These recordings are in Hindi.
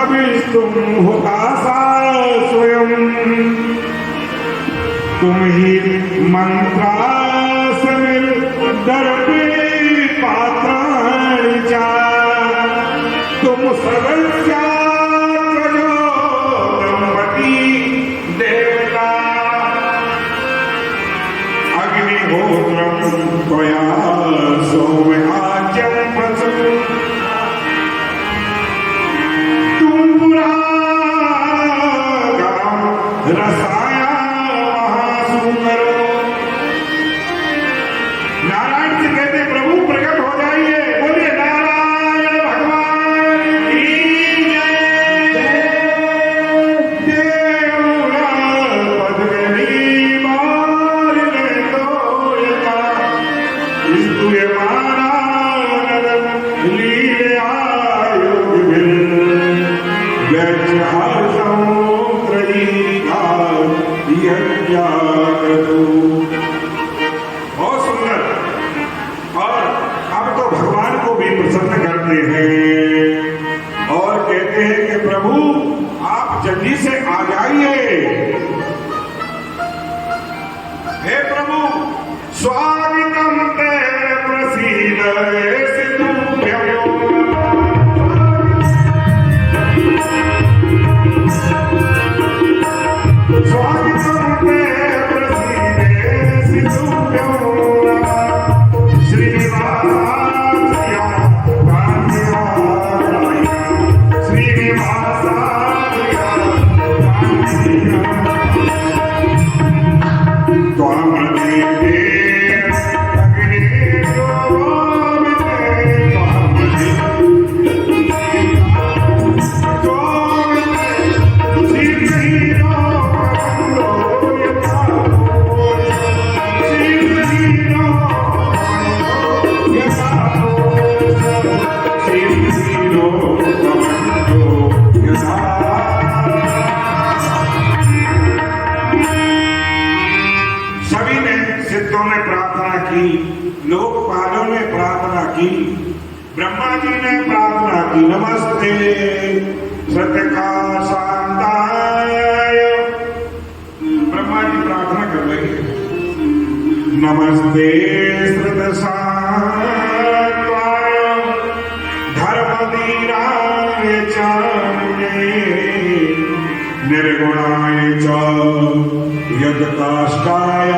तुम होता सा स्वयं, तुम ही मंत्रासमिल दर्पे पात्राणिचा, तुम सर्वस्या त्रयोदंपति देवता, अग्निहोत्रम त्वया सौम्याज्यं प्रसन्नं, रसाया महासुंदरो। नारायण से कहते प्रभु प्रकट हो जाइए, बोलिए नारायण भगवान की जय। देवरा पद्मिनी मालिने तोयता, स्तूयमाना नरं लीलया योगिभिः, व्यज्यहर्षं बहुत सुंदर। और अब तो भगवान को भी प्रसन्न करते हैं और कहते हैं कि प्रभु आप जल्दी से आ जाइए। हे प्रभु स्वागतम ते प्रसीद सिद्धुभ्यो, स्वागतम ते लोकपालों ने प्रार्थना की, ब्रह्मा जी ने प्रार्थना की, नमस्ते सत्यका शांताय। ब्रह्मा जी प्रार्थना कर रहे हैं, नमस्ते श्रुतशांताय धर्मधीराय चारुणे निर्गुणाय च यज्ञकाष्ठाय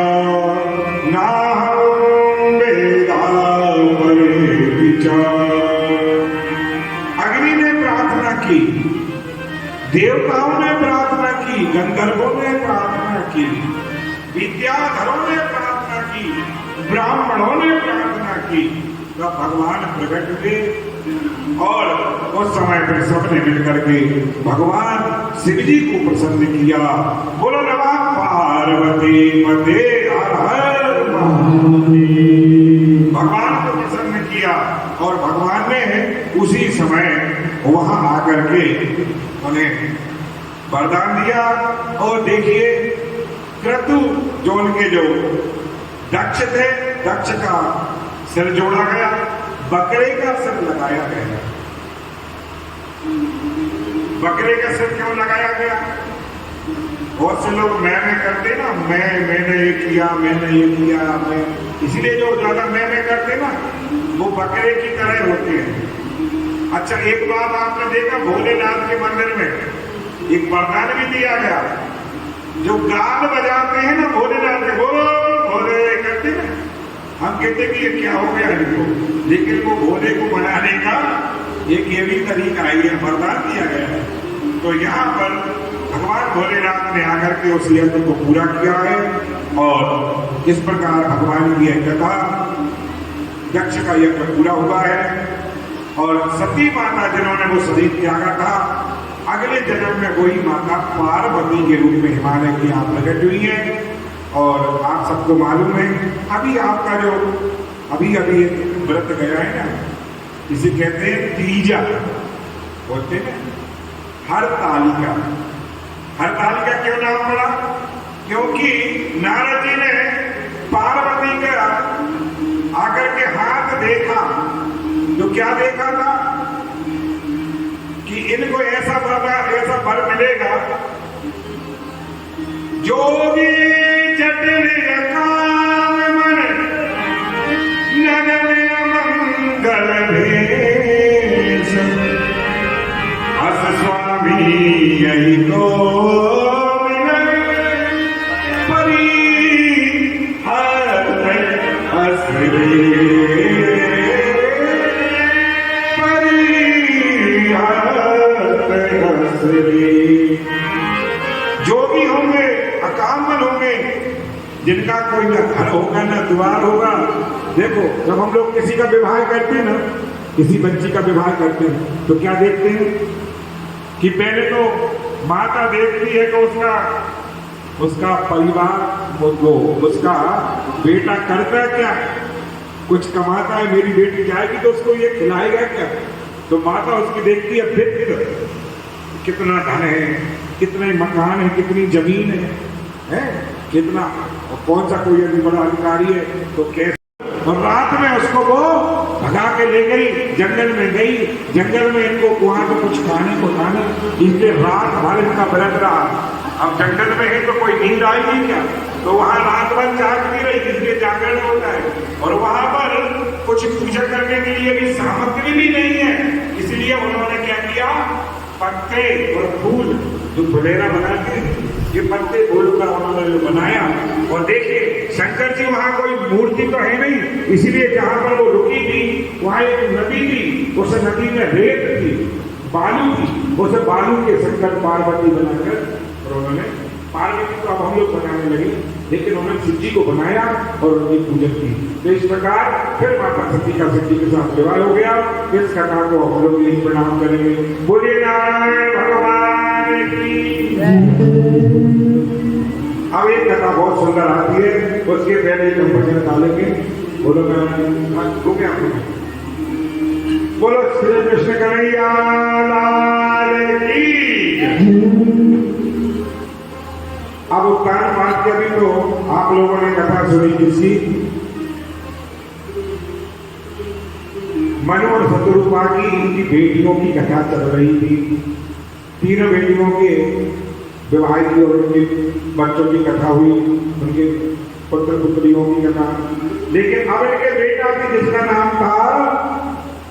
अग्नि ने प्रार्थना की, देवताओं ने प्रार्थना की, गंधर्वों ने प्रार्थना की, विद्याधरों ने प्रार्थना की, ब्राह्मणों ने प्रार्थना की। तब भगवान प्रकट हुए और उस समय पर सबने मिलकर के भगवान शिव जी को प्रसन्न किया। बोलो नमः पार्वती पते हर हर महादेव। भगवान को प्रसन्न किया और भगवान ने उसी समय वहां आकर के उन्हें वरदान दिया। और देखिए क्रतु जो उनके जो दक्ष थे, दक्ष का सिर जोड़ा गया, बकरे का सिर लगाया गया। बकरे का सिर क्यों लगाया गया? बहुत से लोग मैं करते ना, मैंने ये किया, मैंने ये किया, मैं, इसलिए जो ज्यादा मैं करते ना वो बकरे की तरह होते हैं। अच्छा एक बात आपने देखा, भोलेनाथ के मंदिर में एक वरदान भी दिया गया, जो गान बजाते हैं ना भोलेनाथ के, बोलो भोले करते हैं, हम कहते कि ये क्या हो गया इनको, लेकिन वो भोले को मनाने का एक ये भी तरीका है, ये वरदान दिया गया है। तो यहाँ पर भगवान भोलेनाथ ने आकर के उस यज्ञ को पूरा किया है और इस प्रकार भगवान की एक कथा, दक्ष का यज्ञ पूरा हुआ है। और सती माता जिन्होंने वो शरीर त्यागा था, अगले जन्म में वही माता पार्वती के रूप में हिमालय की आप प्रकट हुई है। और आप सबको मालूम है, अभी आपका जो अभी व्रत गया है ना, इसे कहते हैं तीजा, बोलते हैं हरतालिका। हरतालिका क्यों नाम पड़ा? क्योंकि नारद जी ने पार्वती का आकर के हाथ देखा, तो क्या देखा था कि इनको ऐसा वर मिलेगा। जोगी जटिल मन नगर मंगल भेष, अस स्वामी यही तो मिलन परी हर असरे, परी हर असरे। जोगी होंगे, अकामल होंगे, जिनका कोई ना घर होगा ना द्वार होगा। देखो जब हम लोग किसी का विवाह करते हैं ना, किसी बच्ची का विवाह करते हैं तो क्या देखते हैं कि पहले तो माता देखती है कि उसका परिवार वो उसका बेटा करता क्या, कुछ कमाता है, मेरी बेटी जाएगी तो उसको ये खिलाएगा क्या। तो माता उसकी देखती है फिर कितना धन है, कितने मकान है, कितनी जमीन है कितना, और कौन सा कोई अभी बड़ा अधिकारी है तो कैसे। और रात में उसको वो भगा के ले गई, जंगल में गई, जंगल में इनको वहां तो कुछ खाने को था नहीं, इसलिए रात भर इनका व्रत रहा। अब जंगल में है तो कोई नींद आएगी क्या, तो वहां रात भर जागती रही, इसलिए जागरण होता है। और वहां पर कुछ पूजा करने के लिए भी सामग्री भी नहीं है, इसलिए उन्होंने क्या किया, पत्ते और फूल जो फुलेरा बनाते हैं, ये पत्ते फूल का उन्होंने बनाया। और देखिए शंकर जी वहां कोई मूर्ति तो है नहीं, इसलिए जहां पर वो रुकी थी वहां एक नदी थी, उस नदी में रेत थी, बालू थी, उस बालू के शंकर पार्वती बनाकर, और उन्होंने पार्वती को अब हम लोग बनाने लगे, लेकिन उन्होंने शिव जी को बनाया और उनकी पूजन की। तो इस प्रकार फिर माता सती का शिव जी के साथ विवाह हो गया। इस कथा को हम लोग यही प्रणाम करेंगे। बोलिए नारायण भगवान की। अब एक कथा बहुत सुंदर आती है, उसके पहले हम भजन डालेंगे। बोलो बोलो श्री कृष्ण कन्हैया लाल की। अब उत्तान पाठ के भी तो आप लोगों ने कथा सुनी किसी मनु और शत्रुपा की, इनकी बेटियों की कथा चल रही थी। तीनों बेटियों के विवाह की और उनके बच्चों की कथा हुई, उनके पुत्र पुत्रियों की कथा। लेकिन अब इनके बेटा की, जिसका नाम था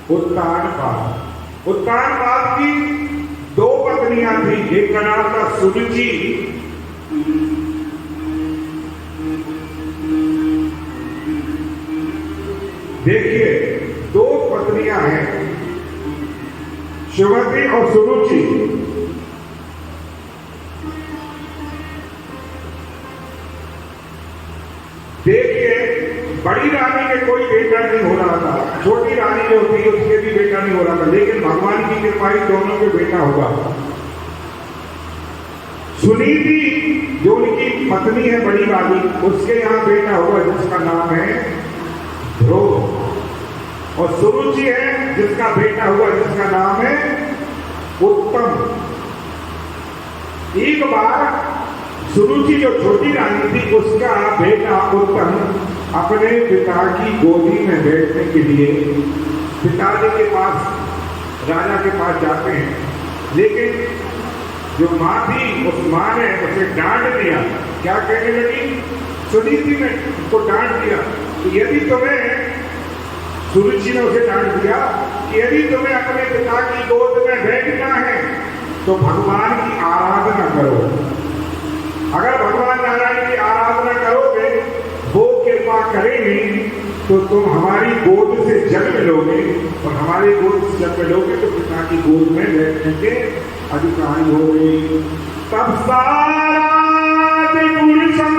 उत्तानपाद। उत्तानपाद की दो पत्नियां थी, एक का नाम था सुरुचि, देखिए दो पत्नियां हैं, शिवती और सुरुचि। देखिए बड़ी रानी के कोई बेटा नहीं हो रहा था, छोटी रानी जो थी उसके भी बेटा नहीं हो रहा था, लेकिन भगवान की कृपा दोनों के बेटा होगा। सुनीति जो उनकी पत्नी है बड़ी वाली, उसके यहाँ बेटा होगा जिसका नाम है ध्रुव, और सुरुचि है जिसका बेटा हुआ जिसका नाम है उत्तम। एक बार सुरुचि जो छोटी रानी थी, उसका बेटा उत्तम अपने पिता की गोदी में बैठने के लिए पिताजी के पास, राजा के पास जाते हैं। लेकिन जो माँ थी, उस माँ ने उसे डांट दिया। क्या कहने लगी? सुनीति ने उसको डांट दिया कि यदि तुम्हें, सुरुचि ने उसे डांट दिया कि यदि तुम्हें अपने पिता की गोद में बैठना है तो भगवान की आराधना करो। अगर भगवान नारायण की आराधना करोगे, वो कृपा करेंगे तो तुम हमारी गोद से जन्म लोगे, और हमारी गोद से जन्म लोगे तो पिता की गोद में बैठने के अधिकारी हो गई। तब सारा पुरुषम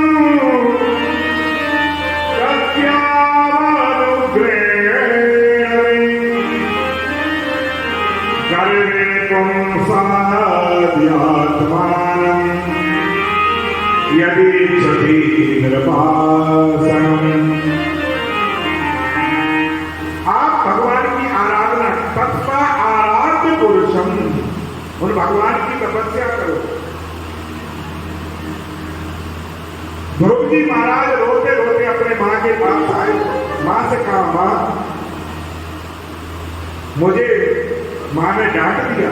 यदि आप भगवान की आराधना, तत्वा आराध्य पुरुषम, उन भगवान की तपस्या करो। ध्रुव जी महाराज रोते रोते अपने माँ के पास आए, माँ से कहा, माँ मुझे माँ ने डांट दिया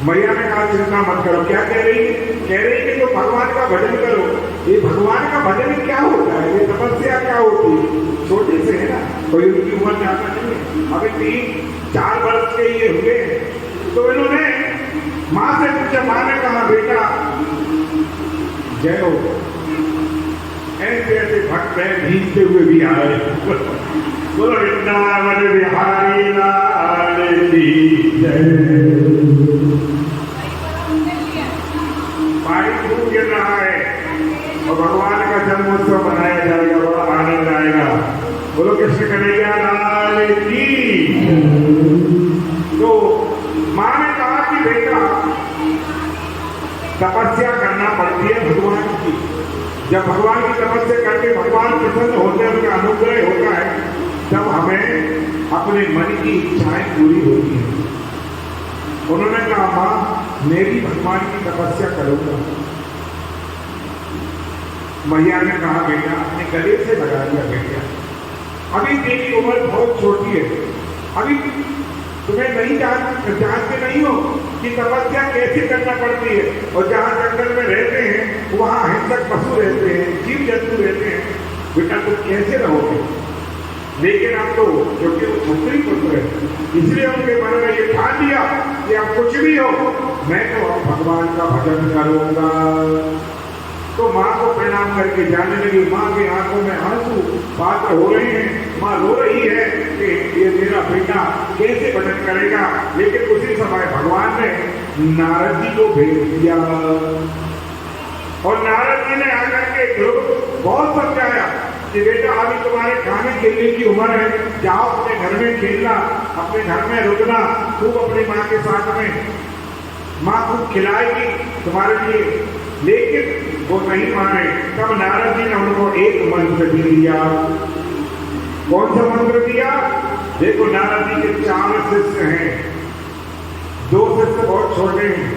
मैया ने कहा चिंता मत करो। क्या कह रही है? कह रही है कि तो भगवान का भजन करो। ये भगवान का भजन क्या होता है, ये तपस्या क्या होती है? छोटे से है ना, कोई उनकी उम्र ज्यादा नहीं है, अभी 3-4 वर्ष के ये हुए। तो इन्होंने माँ से पूछा, माँ ने कहा बेटा जय हो। ऐसे ऐसे भक्त हैं भीगते हुए भी आए। बोलो वृंदावन बिहारी लाल की जय। पानी खूब गिर रहा है और भगवान का जन्मोत्सव मनाया जाएगा, बड़ा आनंद आएगा। बोलो कृष्ण कन्हैया लाल की। तो माँ ने कहा कि बेटा तपस्या करना पड़ती है भगवान की। जब भगवान की तपस्या करके भगवान प्रसन्न होते हैं, उनका अनुग्रह होता है, तब हमें अपने मन की इच्छाएं पूरी होती हैं। उन्होंने कहा मां मैं भी भगवान की तपस्या करूंगा। मैया ने कहा बेटा अपने गले से लगा दिया बेटा, अभी तेरी उम्र बहुत छोटी है, अभी तुम्हें नहीं जानते नहीं हो कि तपस्या कैसे करना पड़ती है। और जहाँ जंगल में रहते हैं वहाँ हिंसक पशु रहते हैं, जीव जंतु रहते हैं, बेटा तुम कैसे रहोगे। लेकिन अब तो क्योंकि वो क्षत्रिय पुत्र है, इसलिए उनके मन में ये ठान लिया कि अब कुछ भी हो मैं तो अब भगवान का भजन करूंगा। तो माँ को प्रणाम करके जाने लगी। माँ की आंखों में आंसू पात्र हो रहे हैं, माँ रो रही है कि ये मेरा बेटा कैसे भजन करेगा। लेकिन उसी समय भगवान ने नारद जी को भेज दिया और नारद जी ने आकर के बहुत समझाया कि बेटा अभी तुम्हारे खाने खेलने की उम्र है, जाओ अपने घर में खेलना, अपने घर में रुकना, खूब अपनी माँ के साथ में, माँ खूब खिलाएगी तुम्हारे लिए। लेकिन वो नहीं माने। तब नारद जी ने उनको एक मंत्र दिया। कौन सा मंत्र दिया? देखो नारद जी के 4 शिष्य हैं, 2 शिष्य बहुत छोटे हैं।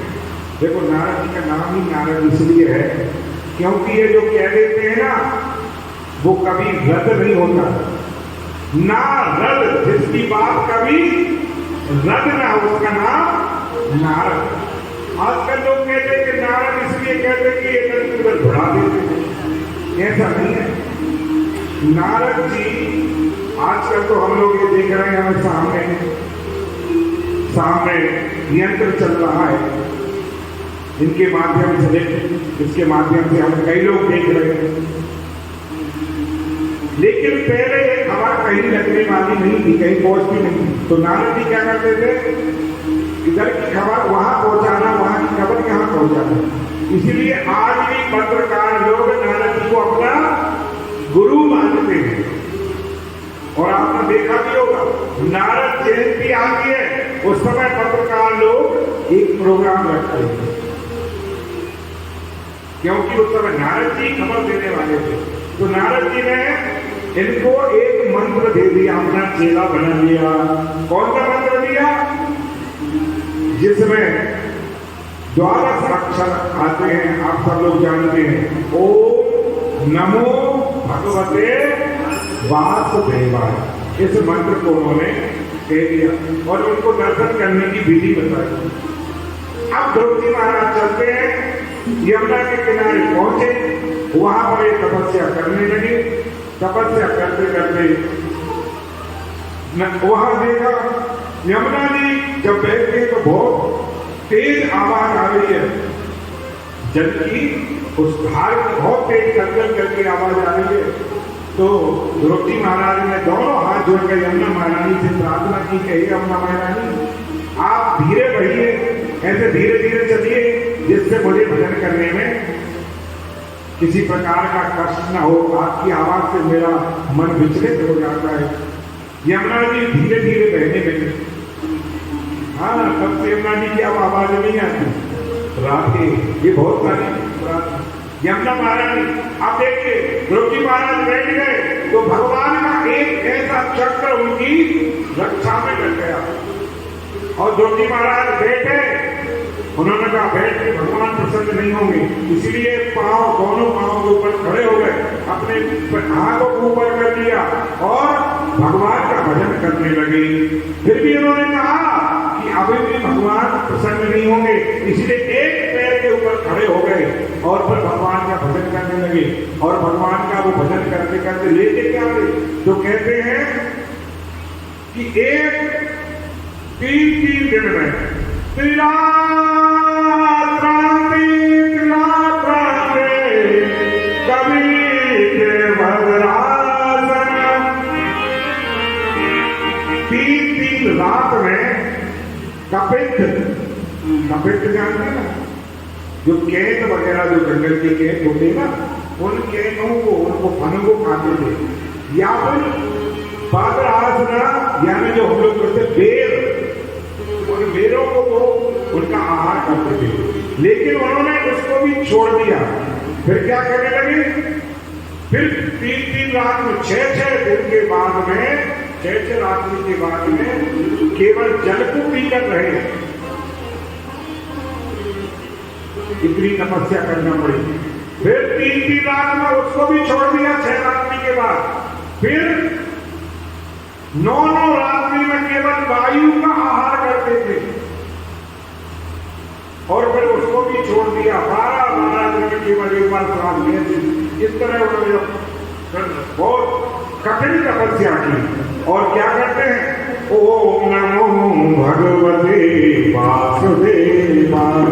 देखो नारद जी का नाम ही नारद इसलिए है क्योंकि ये जो कह देते हैं ना वो कभी रद्द नहीं होता। नारद, जिसकी बात कभी रद्द ना हो उसका नाम नारद। आजकल लोग कहते हैं कि नारद इसलिए कहते हैं कि ये इधर बढ़ा देते हैं, ऐसा नहीं है। नारद जी आजकल तो हम लोग ये देख रहे हैं, हमें सामने यंत्र चल रहा है, इनके माध्यम से, इसके माध्यम से हम कई लोग देख रहे हैं। लेकिन पहले ये खबर कहीं लगने वाली नहीं थी, कहीं पहुंचती नहीं थी। तो नारद जी क्या करते थे, इधर की खबर वहां पहुंचाना, वहां की खबर यहां पहुंचाना। इसीलिए आज भी पत्रकार लोग नारद जी को अपना गुरु मानते हैं। और आपने देखा भी होगा नारद जयंती आती है उस समय पत्रकार लोग एक प्रोग्राम रखते हैं, क्योंकि उस समय नारद जी खबर देने वाले थे। तो नारद जी ने इनको एक मंत्र दे दिया, अपना चेला बना लिया। कौन सा मंत्र दिया? जिसमें 12 अक्षर आते हैं, आप सब लोग जानते हैं। ओम नमो भगवते वासुदेवाय। इस मंत्र को उन्होंने कह दिया और उनको दर्शन करने की विधि बताई। अब द्रौपदी महाराज चलते हैं, यमुना के किनारे पहुंचे, वहां पर एक तपस्या करने लगे। तपस्या करते करते वहां देखा यमुना जी जब बैठते हैं तो बहुत तेज आवाज आ रही है जल की, उस धार की बहुत तेज गलगल करके आवाज आ रही है। तो द्रौपदी महाराज ने दोनों हाथ जोड़कर यमुना महारानी से प्रार्थना की कि हे यमुना महारानी आप धीरे बढ़िए, ऐसे धीरे धीरे चलिए जिससे मुझे भजन करने में किसी प्रकार का कष्ट न हो। आपकी आवाज से मेरा मन विचलित हो जाता है। यमुना जी धीरे धीरे बहने लगे। हाँ, तब से यमुना जी की अब आवाज नहीं आती। राधे, ये बहुत सारी यमुना महारानी। आप देखिए द्रौपदी महाराज बैठ गए तो भगवान का एक ऐसा चक्र उनकी रक्षा में लग गया और द्रौपदी महाराज बैठे। उन्होंने कहा बैठ के भगवान प्रसन्न नहीं होंगे, इसलिए पांव, दोनों पांव के ऊपर खड़े हो गए, अपने हाथों को ऊपर कर दिया और भगवान का भजन करने लगे। फिर भी उन्होंने कहा कि अभी भी भगवान प्रसन्न नहीं होंगे, इसलिए एक पैर के ऊपर खड़े हो गए और फिर भगवान का भजन करने लगे। और भगवान का वो भजन करते करते लेके क्या गए, तो कहते हैं कि एक 3 दिन में कभी तीन रात में कपित जानते हैं ना, जो केन वगैरह जो जंगल के केन होते हैं ना, उन केनों को उनको फनों को खाते थे, या फिर बादर आसना यानी जो हम लोग कहते बेर, उन बेरों को वो उनका आहार करते थे। लेकिन उन्होंने उसको भी छोड़ दिया। फिर क्या करने लगे, फिर 3 रात में 6 दिन के बाद में 6 रात्रि के बाद में केवल जल को पीकर रहे। इतनी तपस्या करना पड़ी। फिर 3 रात में उसको भी छोड़ दिया 6 रात्रि के बाद। फिर 9 रात्रि में केवल वायु का आहार करते थे और फिर उसको भी छोड़ दिया। 12 दिन में केवल एक बार श्राद्ध लिए थे। इस तरह उन्होंने बहुत कठिन तपस्या की। और क्या करते हैं, ओम नमो भगवते वासुदेवाय,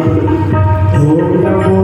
ओम नमो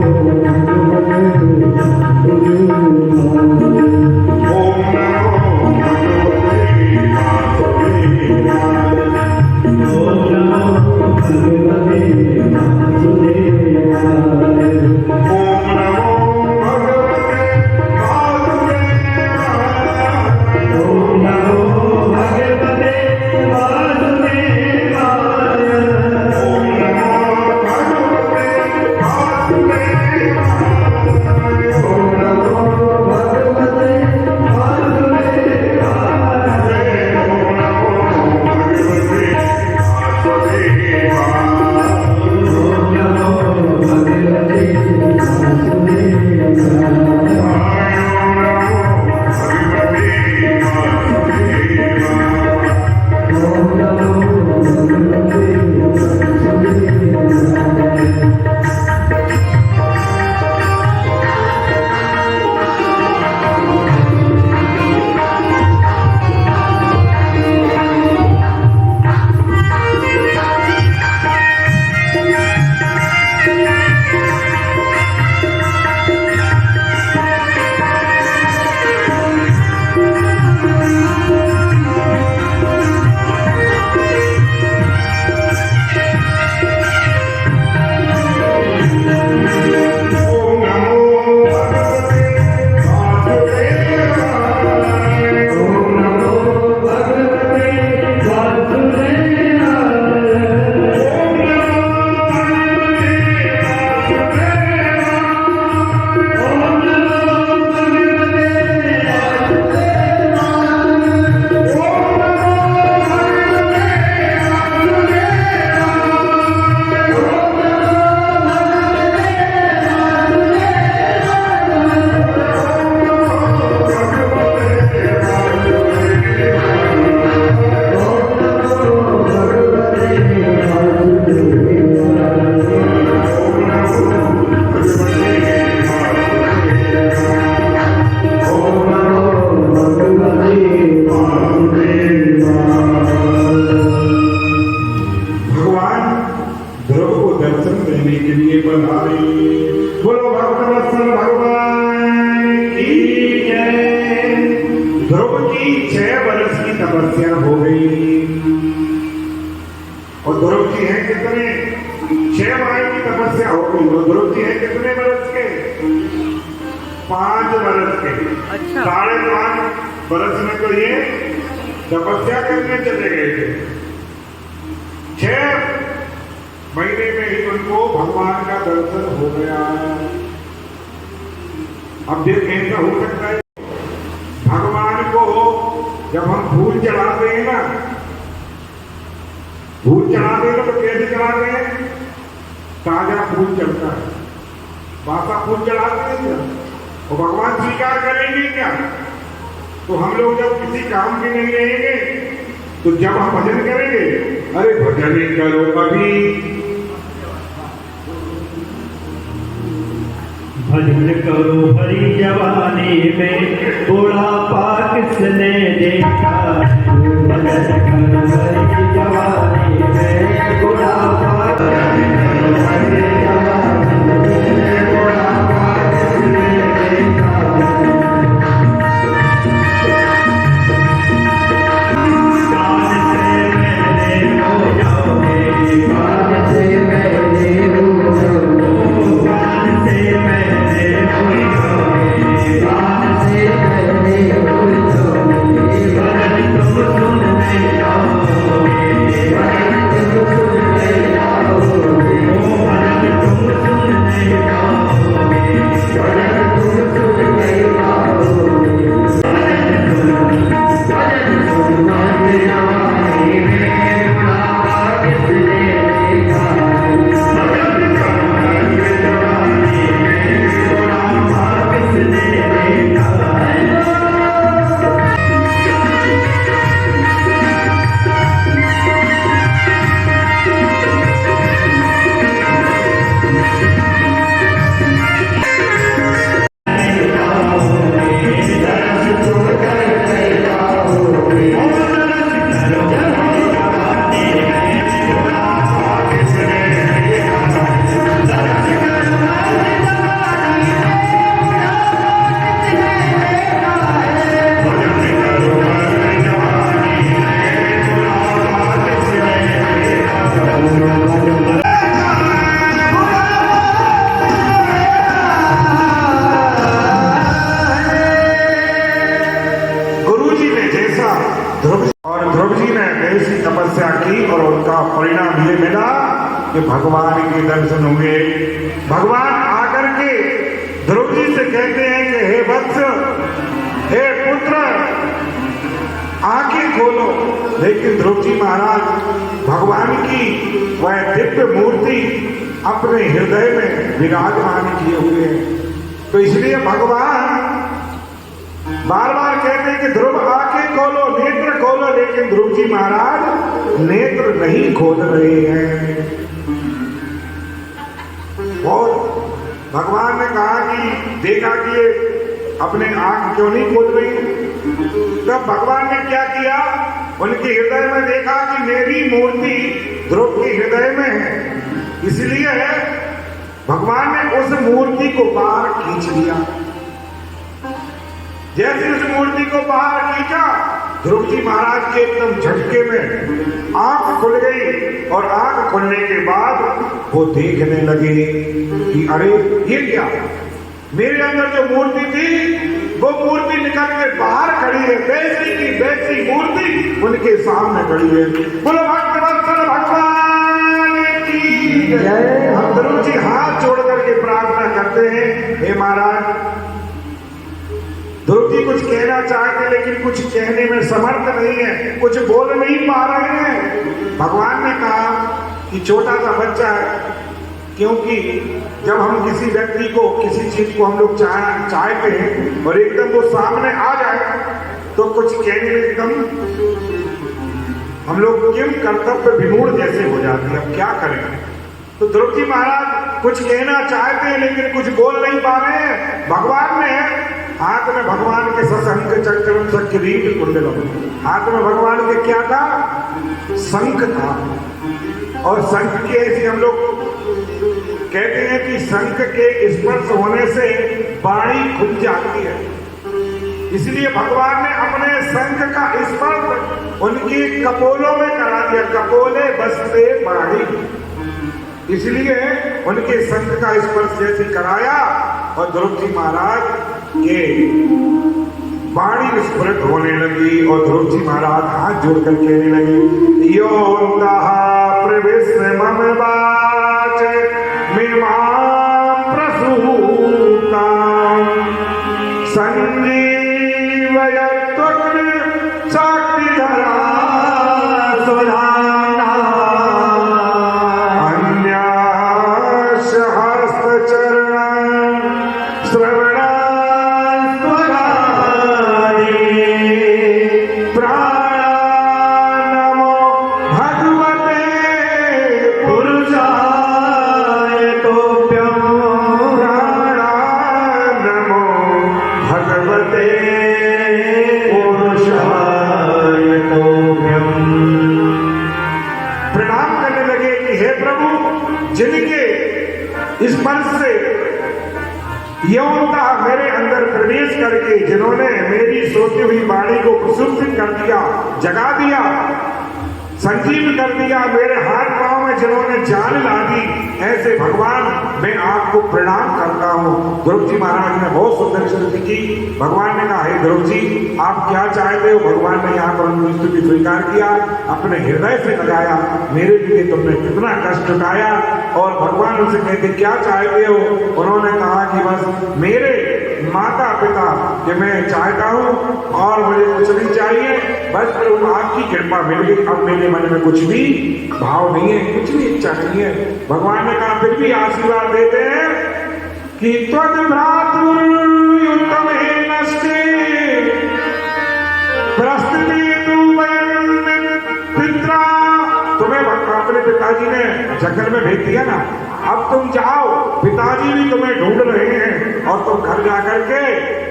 तपस्या हो गई। और ध्रुव जी हैं कितने, 6 माह की तपस्या हो गई। और ध्रुव जी हैं कितने वर्ष के, 5 वर्ष के। अच्छा। 5.5 वर्ष में तो ये तपस्या करने चले गए थे। 6 महीने में ही उनको भगवान का दर्शन हो गया। अब देख ऐसा हो सकता है, भगवान को जब हम फूल चढ़ाते हैं ना, फूल चढ़ाते हैं तो कैसे चढ़ाते हैं, ताजा फूल चढ़ता है, बासा फूल चढ़ाते हैं क्या, और भगवान स्वीकार करेंगे क्या। तो हम लोग जब किसी काम के नहीं रहेंगे तो जब हम भजन करेंगे, अरे भजन करो अभी, भजन करो हरी जवानी में बुढ़ापा किसने देखा। भजन करो हरी जवानी में बुढ़ापा किसने देखा। तपस्या की और उनका परिणाम ये मिला कि भगवान के दर्शन हुए। भगवान आकर के ध्रुव जी से कहते हैं कि हे वत्स, हे पुत्र, आंखें खोलो। लेकिन ध्रुव जी महाराज भगवान की वह दिव्य मूर्ति अपने हृदय में विराजमान किए हुए हैं, तो इसलिए भगवान बार बार कहते हैं कि ध्रुव आंखें खोलो, नेत्र खोलो, लेकिन ध्रुव जी महाराज नेत्र नहीं खोल रहे हैं। और भगवान ने कहा कि देखा कि ये अपने आंख क्यों नहीं खोल रही, तब भगवान ने क्या किया, उनके हृदय में देखा कि मेरी मूर्ति ध्रुव के हृदय में है, इसलिए भगवान ने उस मूर्ति को बाहर खींच लिया। जैसे उस मूर्ति को बाहर खींचा, ध्रुव जी महाराज के एकदम झटके में आंख खुल गई, और आंख खुलने के बाद वो देखने लगे कि अरे ये क्या, मेरे अंदर जो मूर्ति थी वो मूर्ति निकल के बाहर खड़ी है, वैसी की वैसी मूर्ति उनके सामने खड़ी है। बोलो भक्तवत्सल भगवान की जय। हम ध्रुव जी हाथ जोड़ करके प्रार्थना करते हैं, हे महाराज, ध्रुव जी कुछ कहना चाहते लेकिन कुछ कहने में समर्थ नहीं है, कुछ बोल नहीं पा रहे हैं। भगवान ने कहा कि छोटा सा बच्चा है, क्योंकि जब हम किसी व्यक्ति को किसी चीज को हम लोग चाहते हैं और एकदम वो सामने आ जाए तो कुछ कहने में एकदम हम लोग किम कर्तव्य विमूढ़ जैसे हो जाते हैं, अब क्या करें। तो ध्रुव जी महाराज कुछ कहना चाहते हैं लेकिन कुछ बोल नहीं पा रहे हैं। भगवान ने हाथ में भगवान के सशंख चक्रम स किरीट कुंडलम, हाथ में भगवान के क्या था, शंख था। और शंख के ऐसे हम लोग कहते हैं कि शंख के स्पर्श होने से वाणी खुल जाती है, इसलिए भगवान ने अपने शंख का स्पर्श उनकी कपोलों में करा दिया। कपोले बसते वाणी, इसलिए उनके शंख का स्पर्श जैसे कराया और ध्रुव जी महाराज के वाणी विस्फुरित होने लगी और ध्रुव जी महाराज हाथ जोड़कर कहने लगे, योऽन्तः प्रविश्य मम वाच मिमां प्रसूतां संजीवयत्वग्नि शक्तिधरा सुधाना अन्यास्य हस्तचरण श्रवण प्राणानां जिनके स्पर्श से यौनता मेरे अंदर प्रवेश करके जिन्होंने मेरी सोती हुई वाणी को प्रसुप्त कर दिया, जगा दिया, संजीव कर दिया, मेरे हाथ पांव में जिन्होंने जान ला दी, ऐसे भगवान मैं आपको प्रणाम करता हूँ। ध्रुव जी महाराज ने बहुत सुंदर स्तुति की। भगवान ने कहा, हे ध्रुव जी आप क्या चाहते हो? भगवान ने यहाँ पर उनकी स्तुति स्वीकार किया, अपने हृदय से लगाया, मेरे लिए तुमने कितना कष्ट उठाया। और भगवान उनसे कहते क्या चाहते हो? उन्होंने कहा कि बस मेरे माता पिता कि मैं चाहता हूँ और मुझे कुछ नहीं चाहिए, बस आपकी कृपा मिल गई। अब मेरे मन में कुछ भी भाव नहीं है, कुछ भी इच्छा नहीं है। भगवान ने कहा फिर भी आशीर्वाद देते हैं कि त्वद भ्रातुर्युक्तम नष्टे प्रस्तुति तु वयं पित्रा। तुम्हें अपने पिताजी ने जंगल में भेज दिया ना, अब तुम जाओ, पिताजी भी तुम्हें ढूंढ रहे हैं और तुम घर जाकर के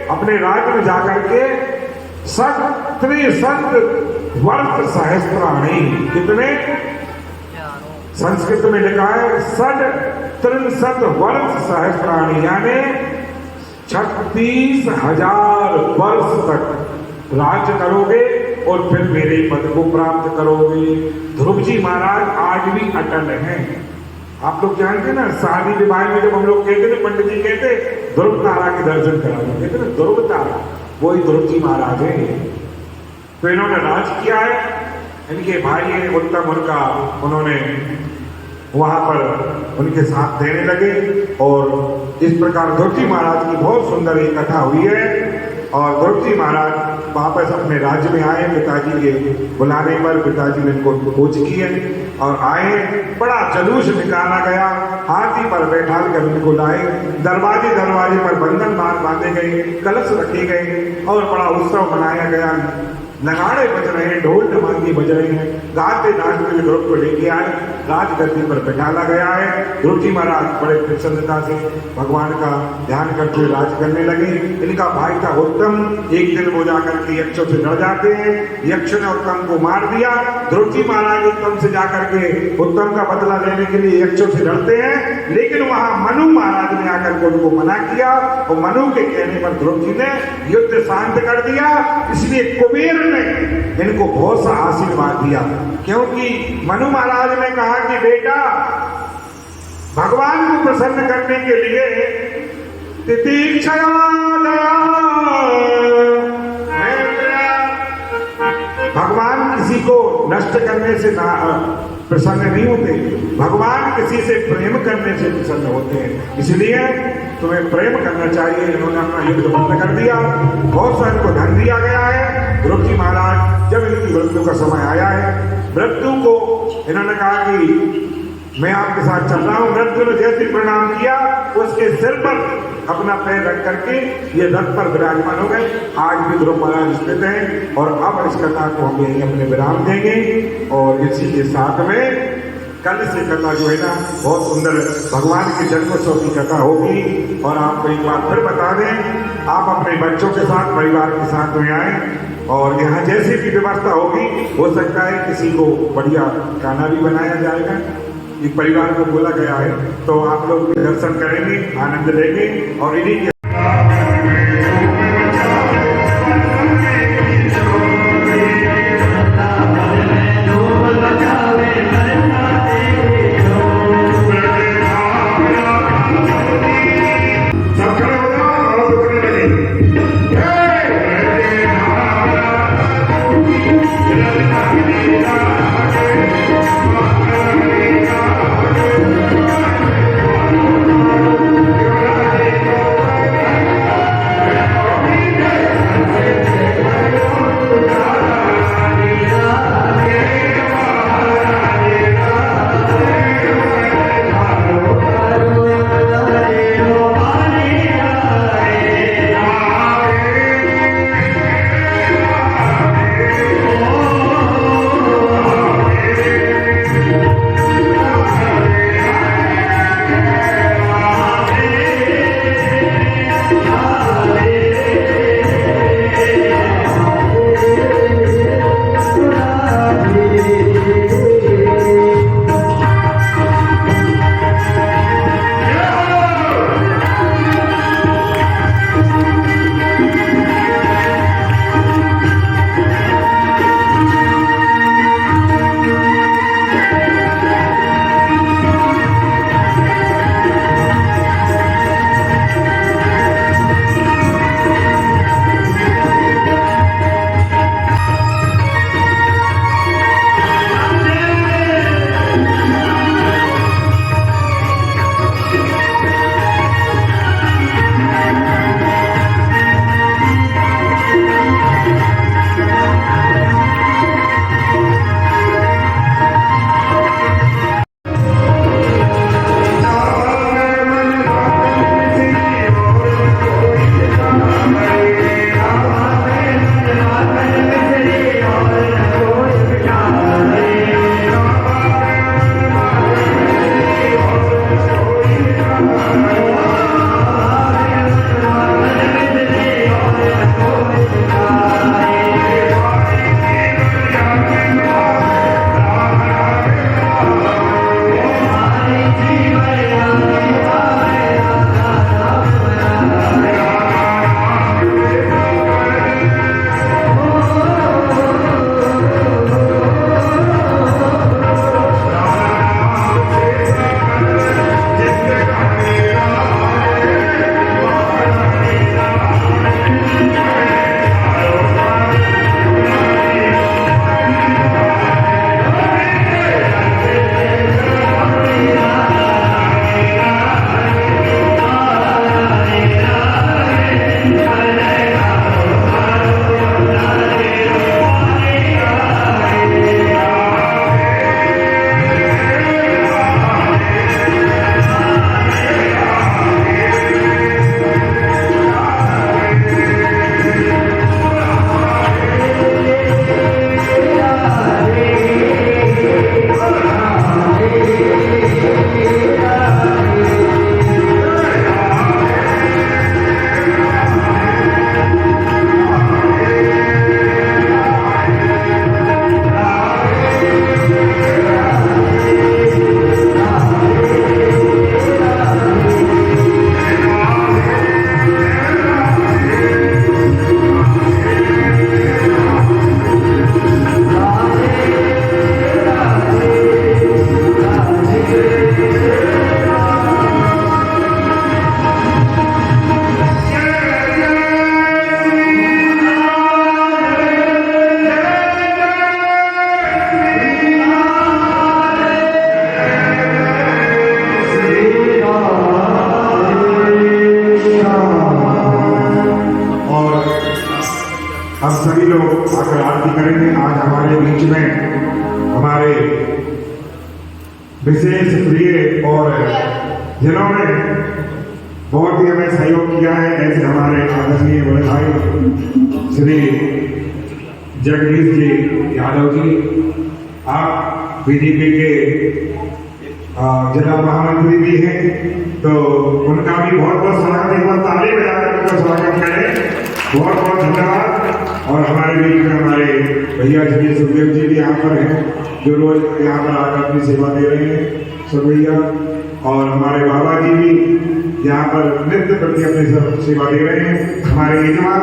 अपने राज्य में जाकर के सत वर्ष सहस्त्राणी, कितने संस्कृत में लिखा है 63 वर्ष सहस्त्राणी, यानी 36,000 वर्ष तक राज्य करोगे और फिर मेरे पद को प्राप्त करोगे। ध्रुव जी महाराज आज भी अटल हैं। आप लोग जानते ना, शादी विवाह में जब हम लोग कहते थे, पंडित जी कहते ध्रुव तारा के दर्शन करा दो, कहते ना ध्रुव तारा, वही ध्रुव जी महाराज है। तो इन्होंने राज किया है, इनके भाई है उत्तम, उनका उन्होंने वहां पर उनके साथ देने लगे और इस प्रकार ध्रुव जी महाराज की बहुत सुंदर एक कथा हुई है। और ध्रुव जी महाराज वापस अपने राज्य में आए, पिताजी के बुलाने पर पिताजी ने इनको खोज की है और आए, बड़ा जुलूस निकाला गया, हाथी पर बैठा कर इनको लाए, दरवाजे पर बंधन बांधे गए, कलश रखे गए और बड़ा उत्सव मनाया गया। नगाड़े बज रहे हैं, ढोल ढमाके बज रहे हैं, गाते नाचते ध्रुव को लेके आए, राजगद्दी पर बैठाला गया है। ध्रुव जी महाराज बड़े प्रसन्नता से भगवान का ध्यान करते हुए राज करने लगे। इनका भाई था उत्तम, एक दिन वो जाकर के यक्षों से लड़ जाते हैं, यक्ष ने उत्तम को मार दिया। ध्रुव जी महाराज उत्तम से जाकर के उत्तम का बदला लेने के लिए यक्षों से लड़ते हैं, लेकिन वहां मनु महाराज ने आकर के उनको मना किया और मनु के कहने पर ध्रुव जी ने युद्ध शांत कर दिया। इसलिए कुबेर ने इनको बहुत सा आशीर्वाद दिया, क्योंकि मनु महाराज ने कहा कि बेटा भगवान को प्रसन्न करने के लिए तितीक्षया दया, भगवान किसी को नष्ट करने से प्रसन्न नहीं होते, भगवान किसी से प्रेम करने से प्रसन्न होते हैं। इसलिए तुम्हें प्रेम करना चाहिए। इन्होंने अपना युद्ध बंद कर दिया, बहुत सा इनको धन दिया गया है। ध्रुव जी महाराज जब इनकी मृत्यु का समय आया है, मृत्यु को इन्होंने कहा कि मैं आपके साथ चल रहा हूं। मृत्यु ने जैसे प्रणाम किया, उसके सिर पर अपना पैर रख करके ये रथ पर विराजमान हो गए। आज भी ध्रुव महाराज स्थित हैं और अब इस कथा को हम यहीं अपने विराम देंगे और इसी के साथ में कल से कथा जो है ना बहुत सुंदर भगवान के जन्मोत्सव की कथा होगी। और आपको एक बात फिर बता दें, आप अपने बच्चों के साथ परिवार के साथ में आए और यहाँ जैसी भी व्यवस्था होगी, हो सकता है किसी को बढ़िया खाना भी बनाया जाएगा। एक परिवार को बोला गया है, तो आप लोग दर्शन करेंगे, आनंद लेंगे और इन्हीं के विशेष प्रिय और जिन्होंने बहुत ही हमें सहयोग किया है, ऐसे हमारे आदरणीय बड़े भाई श्री जगदीश जी यादव जी, आप बीजेपी के जिला महामंत्री भी हैं, तो उनका भी बहुत बहुत स्वागत, एक बार ताली बजाकर उनका स्वागत करें। बहुत बहुत धन्यवाद। और हमारे बीच में हमारे भैया श्री सुखदेव जी भी यहाँ पर हैं, जो रोज यहाँ पर आकर अपनी सेवा दे रहे हैं, सब भैया। और हमारे बाबा जी भी यहाँ पर नित्य प्रति अपनी सेवा दे रहे हैं। हमारे यजमान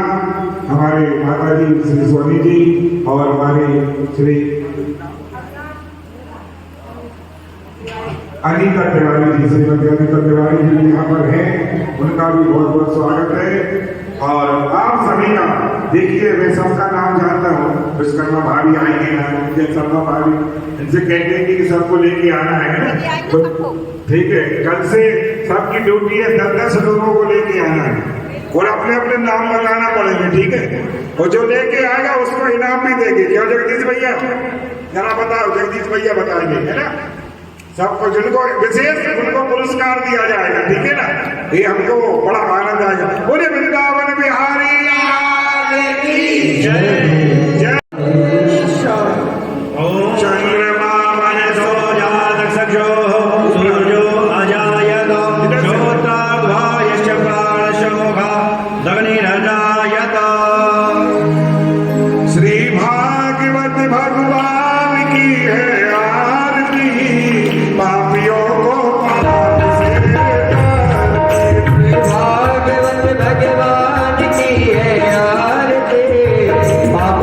हमारे माता जी श्री स्वामी जी और हमारे श्री अनीता तिवारी जी, श्रीमती अनीता तिवारी जी भी यहाँ पर हैं, उनका भी बहुत बहुत स्वागत है। और आप सभी का देखिए, मैं सबका नाम जानता हूँ, विश्वकर्मा भाभी आएंगे ना, शर्मा भाभी, इनसे कहते हैं कि सबको लेके आना है ना, तो ठीक है, कल से सबकी ड्यूटी है 10-10 लोगों को लेके आना है और अपने अपने नाम बताना पड़ेंगे, ठीक है। और जो लेके आएगा उसको इनाम भी देंगे। क्या जगदीश भैया, जरा बताओ, जगदीश भैया बताएंगे, है ना, सबको जिनको विशेष उनको पुरस्कार दिया जाएगा, ठीक है ना। ये हमको बड़ा आनंद आएगा। बोले वृंदावन बिहारी लाल की जय। चंद्रमा मन सोजात सख्यो सूर्यो अजायत श्रोत्राग्भायश्च प्राणशोभा दग्निरजायत। श्री भागवत भगवान की है आरती, पापियों को पाप से भागवत भगवान की है आरती, पाप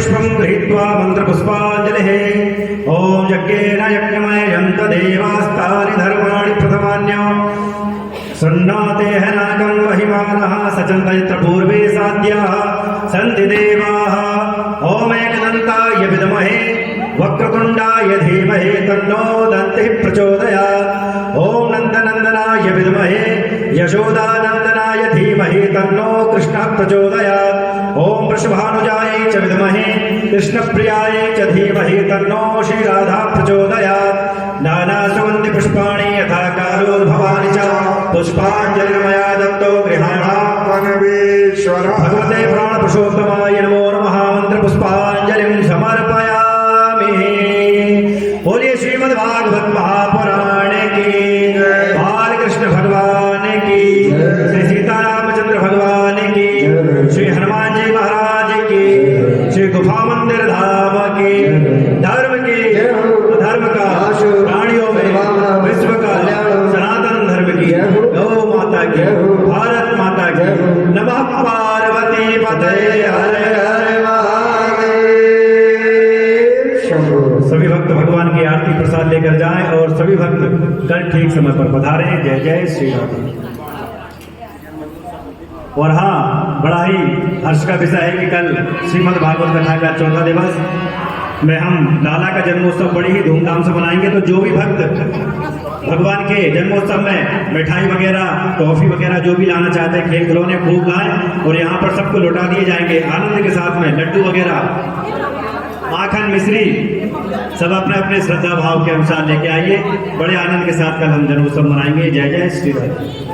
पुष्पं गृहीत्वा मन्त्रपुष्पाञ्जलिः ॐ यज्ञेन यज्ञमयं तदेवास्तानि धर्माणि प्रथमान्यो सन्नातेह नागं महिमानः सचन्त यत्र पूर्वे साध्याः सन्ति देवाः ॐ एकदन्ताय विद्महे वक्रतुण्डाय धीमहि तन्नो दन्तिः प्रचोदयात् ॐ नन्दनन्दनाय विद्महे यशोदानन्दनाय धीमहि तन्नो कृष्णः प्रचोदयात् ॐ वृषभानुजायै च विद्महे कृष्णप्रियायै च धीमहि तन्नो श्रीराधा प्रचोदयात् नानासुगन्धि पुष्पाणि यथा कालोद्भवानि च पुष्पाञ्जलिर्मया दत्तो गृहाणा वनवेश्वर भगवते प्राणपुरुषोत्तमाय नमो नमः मन्त्रपुष्पाञ्जलिं समर्पयामि। बोलिए श्रीमद् भागवत महापुराण की, बालकृष्ण भगवान की, श्री सीतारामचंद्र भगवान की, श्री हनुमान जी महाराज की, श्री गुफा मंदिर धाम की, धर्म की, धर्म का, प्राणियों में विश्व का, सनातन धर्म की, गौ माता की, भारत माता की, नमः पार्वती पते हर हर महादेव। सभी भक्त भगवान की आरती प्रसाद लेकर जाएं और सभी भक्त कल ठीक समय पर पधारें। जय जय श्री राम। और हाँ, बड़ा ही हर्ष का विषय है कि कल श्रीमद् भागवत कथा का चौथा दिवस में हम लाला का जन्मोत्सव बड़ी ही धूमधाम से मनाएंगे। तो जो भी भक्त भगवान के जन्मोत्सव में मिठाई वगैरह, टॉफी वगैरह जो भी लाना चाहते हैं, खेल खिलौने खूब लाएं और यहाँ पर सबको लौटा दिए जाएंगे आनंद के साथ में। लड्डू वगैरह, माखन, मिश्री सब अपने अपने श्रद्धा भाव के अनुसार लेके आइए। बड़े आनंद के साथ कल हम जन्मोत्सव मनाएंगे। जय जय श्री राम।